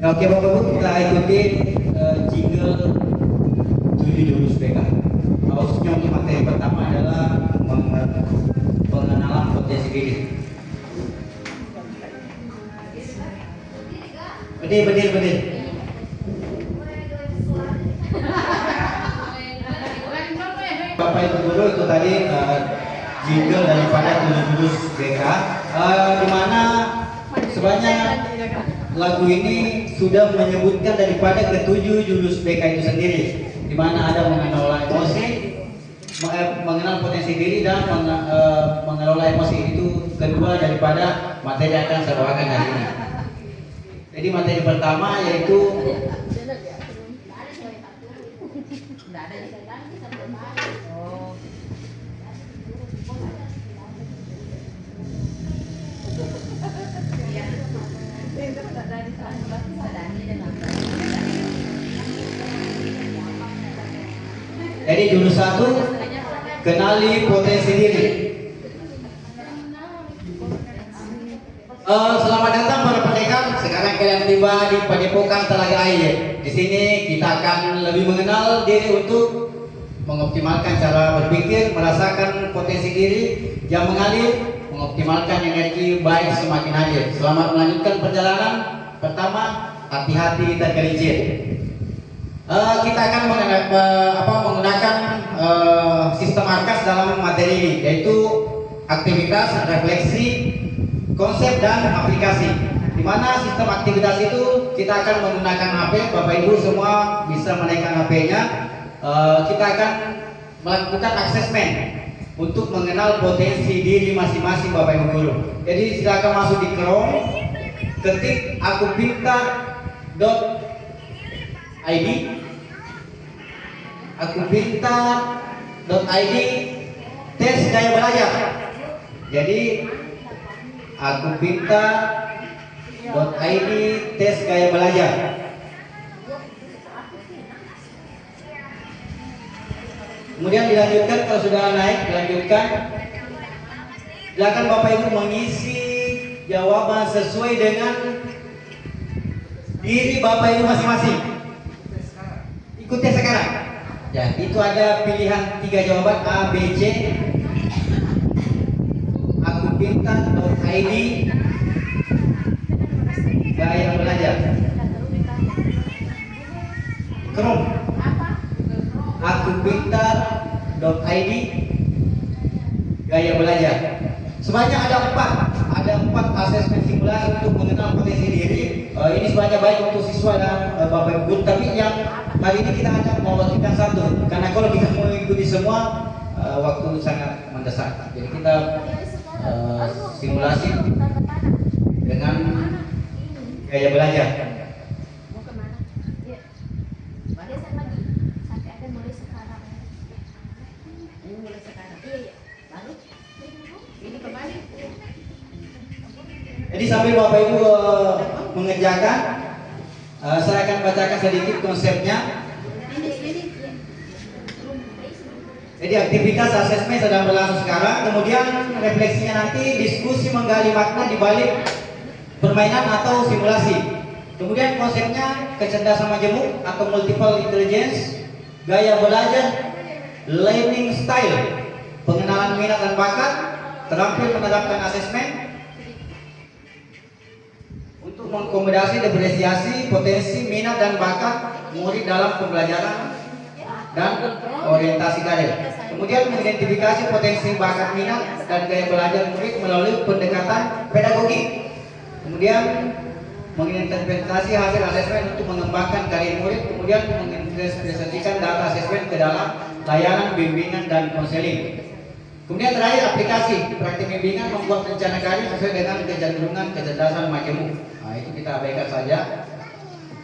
Oke Bapak Ibu, kita ikuti jingle 7 jurus BK. Khususnya untuk materi pertama adalah pengenalan potensi diri. Berdiri. Bapak Ibu Guru, itu tadi jingle daripada 7 jurus BK, di mana sebanyak lagu ini sudah menyebutkan daripada ketujuh jurus BK itu sendiri, di mana ada mengelola emosi, mengenal potensi diri, dan mengelola emosi. Itu kedua daripada materi yang akan saya bawakan hari ini. Jadi materi pertama yaitu jurus 1, kenali potensi diri. Selamat datang para pendekar. Sekarang kalian tiba di Padepokan Telaga Air. Di sini kita akan lebih mengenal diri untuk mengoptimalkan cara berpikir, merasakan potensi diri yang mengalir, mengoptimalkan energi baik semakin hadir. Selamat melanjutkan perjalanan. Pertama, hati-hati tergelincir. Kita akan menggunakan sistem ARKAS dalam materi ini, yaitu aktivitas, refleksi, konsep, dan aplikasi. Di mana sistem aktivitas itu kita akan menggunakan HP. Bapak Ibu semua bisa menaikkan HP-nya. Kita akan melakukan asesmen untuk mengenal potensi diri masing-masing Bapak Ibu Guru. Jadi silakan masuk di Chrome, ketik akupintar.id, akupintar.id, tes gaya belajar. Jadi akupintar.id, tes gaya belajar. Kemudian dilanjutkan, kalau sudah naik dilanjutkan. Silakan Bapak Ibu mengisi jawaban sesuai dengan diri Bapak Ibu masing-masing. Ikuti sekarang. Ya, itu ada pilihan 3 jawaban A, B, C. Akupintar.id, gaya belajar. Chrome, akupintar.id, gaya belajar. Sebanyak ada 4 asesmen simulasi untuk mengenal potensi diri. Ini sebanyak baik untuk siswa dan Bapak Ibu, tapi yang hari ini kita akan mewakilkan 1, karena kalau kita mau ikuti semua waktu sangat mendesak. Jadi kita simulasi dengan gaya belajar. Jadi sambil Bapak Ibu mengerjakan, saya akan bacakan sedikit konsepnya. Jadi aktivitas asesmen sedang berlangsung sekarang. Kemudian refleksinya nanti diskusi menggali makna di balik permainan atau simulasi. Kemudian konsepnya kecerdasan majemuk atau multiple intelligence, gaya belajar, learning style, pengenalan minat dan bakat, terampil menerapkan asesmen untuk mengakomodasi depresiasi potensi minat dan bakat murid dalam pembelajaran dan orientasi karir. Kemudian mengidentifikasi potensi bakat minat dan gaya belajar murid melalui pendekatan pedagogik. Kemudian menginterpretasi hasil asesmen untuk mengembangkan karir murid. Kemudian menginvestasikan data asesmen ke dalam layanan bimbingan dan konseling. Kemudian terakhir aplikasi praktik bimbingan membuat rencana karir sesuai dengan kecenderungan kecerdasan majemuk. Nah, itu kita abaikan saja.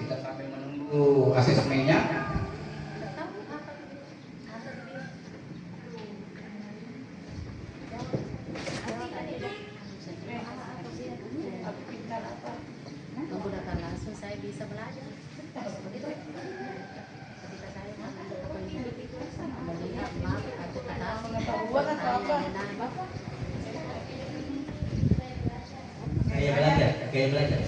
Kita sambil menunggu asesmennya. Menggunakan langsung saya bisa belajar. Melihat map atau Gaya belajar.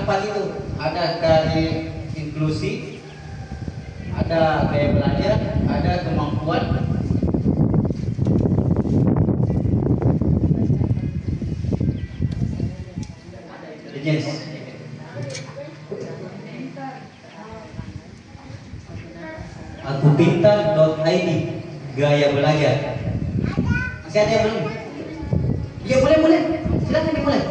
empat itu ada dari inklusi, ada gaya belajar, ada kemampuan, intelligence. Akupintar.id gaya belajar. Masih ada yang belum? Ya boleh. Silakan dimulai.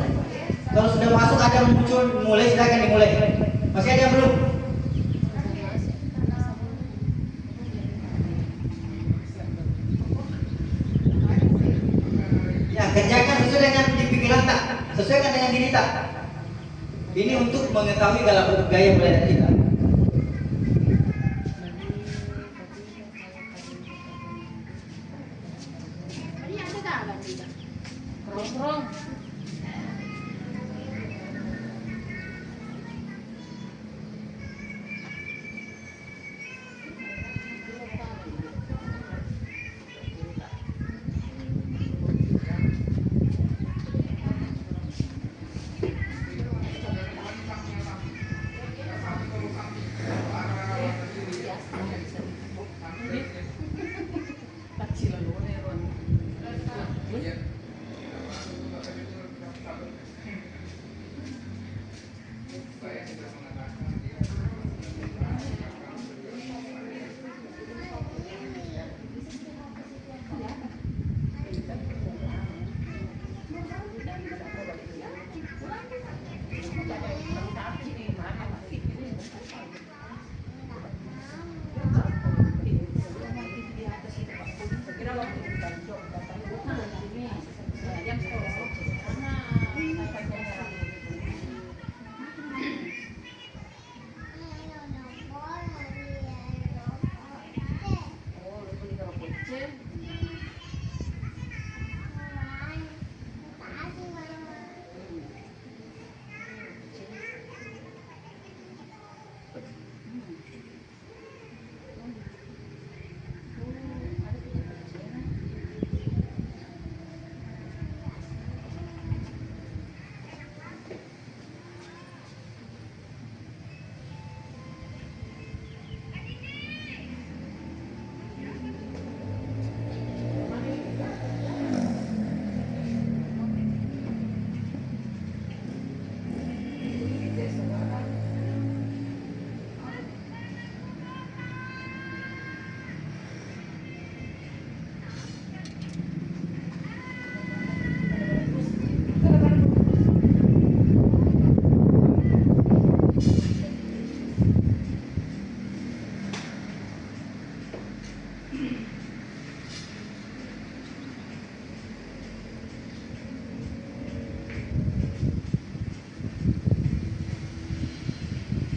Kalau sudah masuk ada muncul mulai, silakan dimulai. Masih ada yang belum? Ya, kerjakan sesuai dengan di pikiran tak, sesuaikan dengan diri tak. Ini untuk mengetahui gaya belajar kita.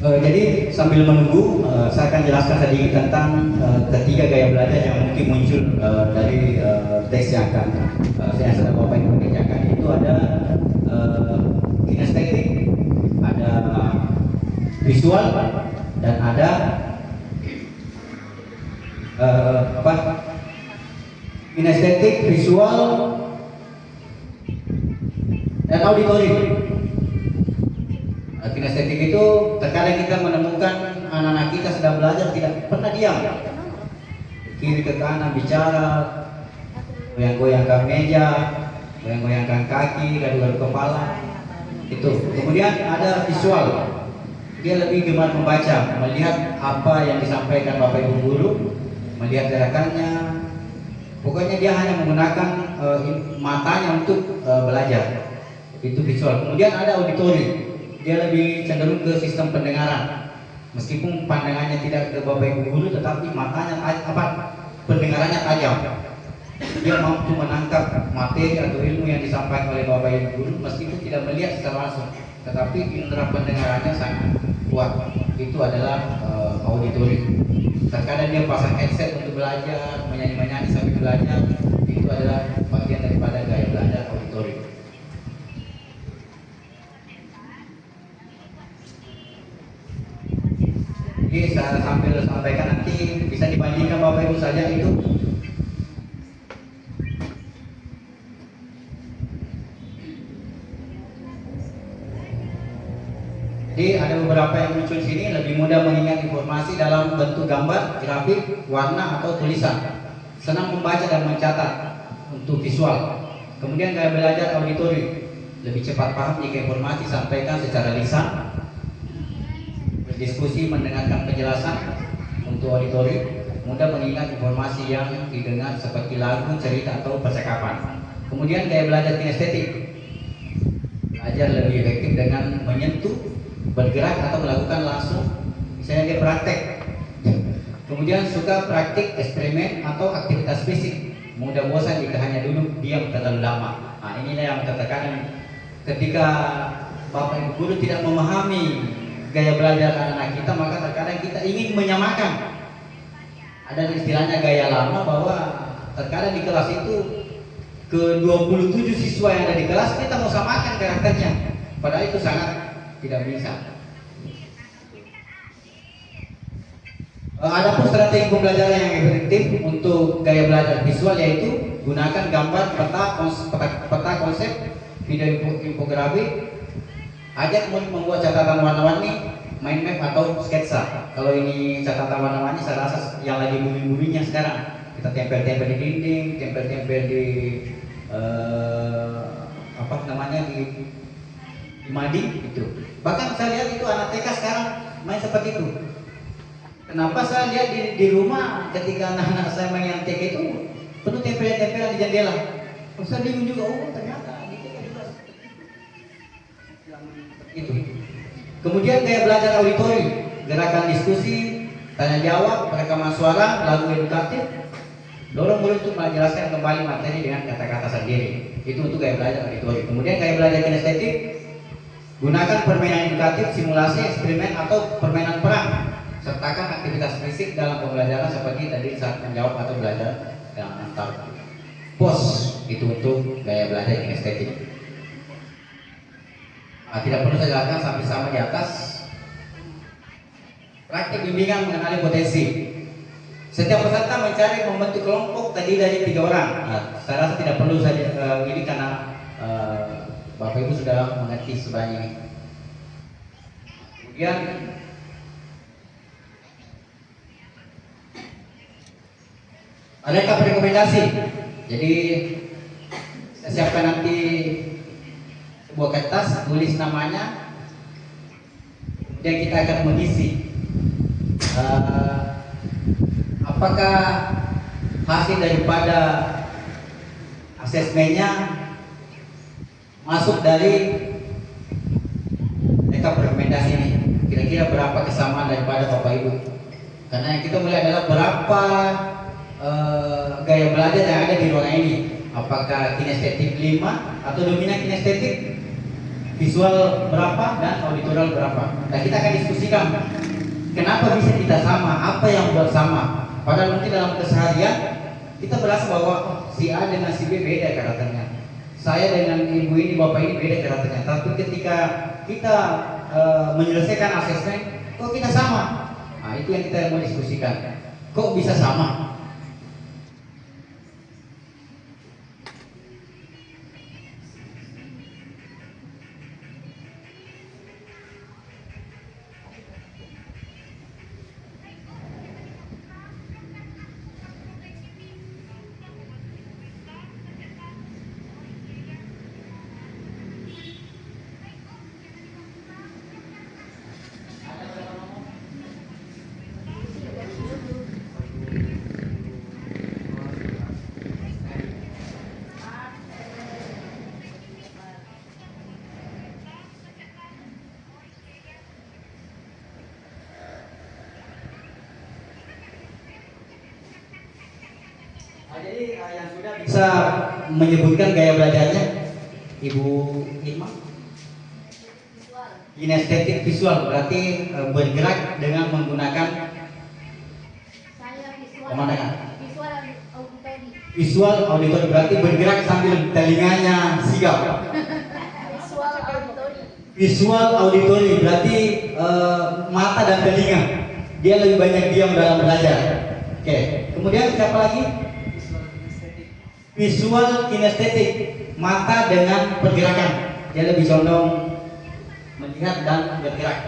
Jadi sambil menunggu, saya akan jelaskan sedikit tentang ketiga gaya belajar yang mungkin muncul dari teks yang akan saya sedang Bapak Ibu kerjakan. Itu ada kinestetik, ada visual, dan ada kinestetik, visual, dan auditory. Kinestetik itu terkadang kita menemukan anak-anak kita sedang belajar tidak pernah diam, kiri ke kanan bicara, goyang-goyangkan meja, goyang-goyangkan kaki, gaduh-gaduh kepala. Itu. Kemudian ada visual, dia lebih gemar membaca, melihat apa yang disampaikan Bapak Ibu guru, melihat gerakannya. Pokoknya dia hanya menggunakan matanya untuk belajar. Itu visual. Kemudian ada auditory. Dia lebih cenderung ke sistem pendengaran, meskipun pandangannya tidak ke Bapak Ibu guru, tetapi matanya pendengarannya tajam. Dia mampu menangkap materi atau ilmu yang disampaikan oleh Bapak Ibu guru, meskipun tidak melihat secara langsung, tetapi indera pendengarannya sangat kuat. Itu adalah auditory. Terkadang dia pasang headset untuk belajar, menyanyi sambil belajar. Itu adalah bagian daripada gaya belajar auditory. Jadi saya sambil sampaikan, nanti bisa dibandingkan Bapak Ibu saja itu. Jadi ada beberapa yang muncul di sini lebih mudah mengingat informasi dalam bentuk gambar, grafik, warna atau tulisan. Senang membaca dan mencatat untuk visual. Kemudian gaya belajar auditori, lebih cepat paham jika informasi disampaikan secara lisan. Berdiskusi mendengarkan penjelasan untuk auditori, mudah mengingat informasi yang didengar seperti lagu, cerita atau percakapan. Kemudian gaya belajar kinestetik, belajar lebih efektif dengan menyentuh, bergerak atau melakukan langsung, misalnya dia praktek. Kemudian suka praktik, eksperimen atau aktivitas fisik, mudah bosan jika hanya duduk diam terlalu lama. Nah, inilah yang tertekan ketika Bapak Ibu guru tidak memahami gaya belajar anak-anak kita, maka terkadang kita ingin menyamakan. Ada istilahnya gaya lama, bahwa terkadang di kelas itu ke 27 siswa yang ada di kelas kita mau samakan karakternya, padahal itu sangat tidak bisa. Adapun strategi pembelajaran yang efektif untuk gaya belajar visual yaitu gunakan gambar, peta konsep, video infografik, ajak murid membuat catatan warna-warni, mind map atau sketsa. Kalau ini catatan warna-warni saya rasa yang lagi booming-boomingnya sekarang. Kita tempel-tempel di dinding, tempel-tempel di di mading itu. Bahkan saya lihat itu anak TK sekarang main seperti itu. Kenapa saya lihat di rumah ketika anak-anak saya main yang TK itu penuh tempel-tempelan di jendela. Saya bingung juga, oh ternyata di TK juga itu. Kemudian gaya belajar auditori, gerakan diskusi, tanya jawab, perekaman suara, lagu edukatif, dorong murid untuk menjelaskan kembali materi dengan kata-kata sendiri. Itu untuk gaya belajar auditori. Kemudian gaya belajar kinestetik, gunakan permainan edukatif, simulasi, eksperimen atau permainan perang. Sertakan aktivitas fisik dalam pembelajaran seperti tadi saat menjawab atau belajar yang antar pos. Itu untuk gaya belajar kinestetik. Tidak perlu saya jelaskan sampai sama di atas. Praktik bimbingan mengenali potensi. Setiap peserta mencari membentuk kelompok tadi dari 3 orang. Saya rasa tidak perlu saja ini karena Bapak Ibu sudah mengerti sebanyak ini. Kemudian rekap rekomendasi. Jadi saya siapkan nanti sebuah kertas, tulis namanya, kemudian kita akan mengisi apakah hasil daripada asesmennya masuk dari rekap rekomendasi ini. Kira-kira berapa kesamaan daripada Bapak Ibu? Karena yang kita melihat adalah berapa gaya belajar yang ada di ruangan ini. Apakah kinestetik 5 atau dominan kinestetik, visual berapa dan auditorial berapa. Nah, kita akan diskusikan kenapa bisa kita sama, apa yang buat sama. Padahal mungkin dalam keseharian kita berasa bahwa si A dengan si B beda karakternya, saya dengan ibu ini, bapak ini beda karakternya. Tapi ketika kita menyelesaikan asesmen, kok kita sama? Nah, itu yang kita mau diskusikan. Kok bisa sama? Jadi yang sudah bisa menyebutkan gaya belajarnya, Ibu Irma? Kinestetik visual, berarti bergerak dengan menggunakan pemandangan. Visual auditori berarti bergerak sambil telinganya sigap. Visual auditori berarti mata dan telinga. Dia lebih banyak diam dalam belajar. Oke, kemudian siapa lagi? Visual kinestetik, mata dengan pergerakan. Dia lebih condong melihat dan bergerak.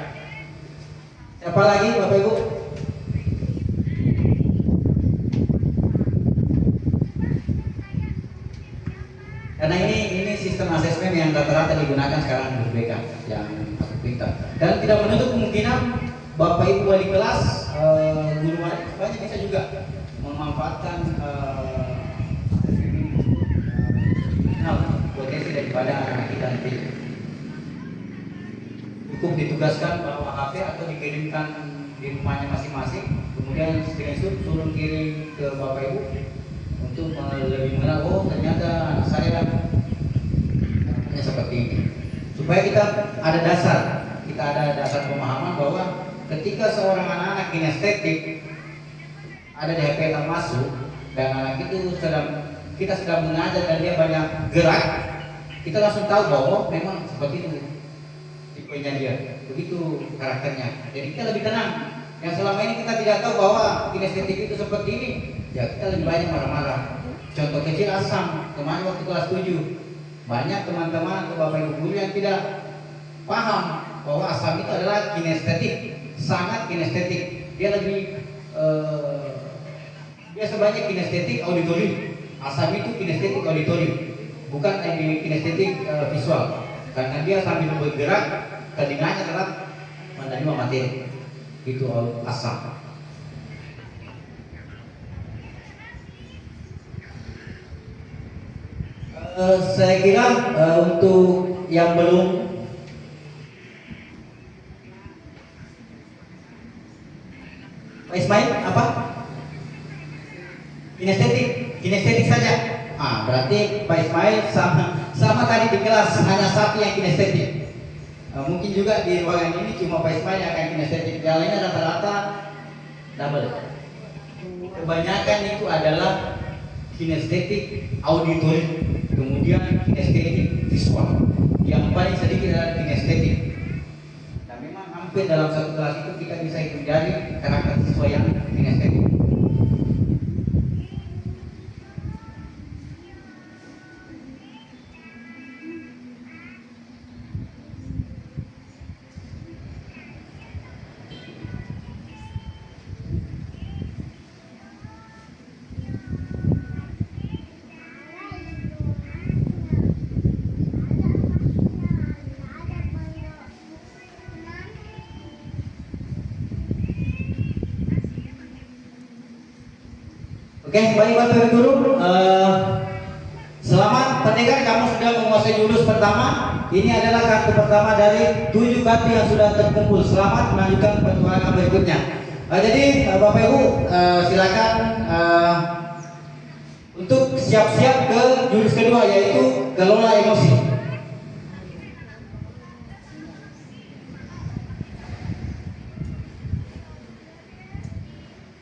Siapa lagi Bapak Ibu? Karena ini sistem asesmen yang rata-rata digunakan sekarang di BK yang aku pintar. Dan tidak menutup kemungkinan Bapak Ibu wali kelas, guru wali banyak bisa juga memanfaatkan potensi daripada anak kita nanti. Cukup ditugaskan bawa HP atau dikirimkan di rumahnya masing-masing, kemudian screenshot suruh kirim ke Bapak Ibu untuk lebih mengenal, oh ternyata anak saya hanya seperti ini. Supaya kita ada dasar pemahaman bahwa ketika seorang anak-anak kinestetik ada di HP termasuk dan anak itu kita sedang mengajar dan dia banyak gerak, kita langsung tahu bahwa memang seperti itu tipenya dia, begitu karakternya. Jadi kita lebih tenang. Yang selama ini kita tidak tahu bahwa kinestetik itu seperti ini, ya kita lebih banyak marah-marah. Contoh kecil asam, kemarin waktu kelas 7 banyak teman-teman atau bapak ibu guru yang tidak paham bahwa asam itu adalah kinestetik, sangat kinestetik. Dia lebih dia sebanyak kinestetik auditori. Asam itu kinestetik auditori, bukan kinestetik visual. Karena dia sambil bergerak, telinganya adalah menerima materi. Itu asam. Saya kira untuk yang belum Pak Ismail apa? Kinestetik saja. Berarti Pak Ismail sama tadi di kelas, hanya satu yang kinestetik. Mungkin juga di ruangan ini cuma Pak Ismail yang akan kinestetik, yang lainnya rata-rata double. Kebanyakan itu adalah kinestetik auditori, kemudian kinestetik visual. Yang paling sedikit adalah kinestetik. Dan memang hampir dalam satu kelas itu kita bisa hitung jari karakter siswa yang kinestetik. Oke, baik Bapak Ibu Guru, selamat pendekar, kamu sudah menguasai jurus pertama. Ini adalah kartu pertama dari 7 kartu yang sudah terkumpul. Selamat melanjutkan petualangan berikutnya. Jadi Bapak Ibu silakan untuk siap-siap ke jurus kedua, yaitu kelola emosi.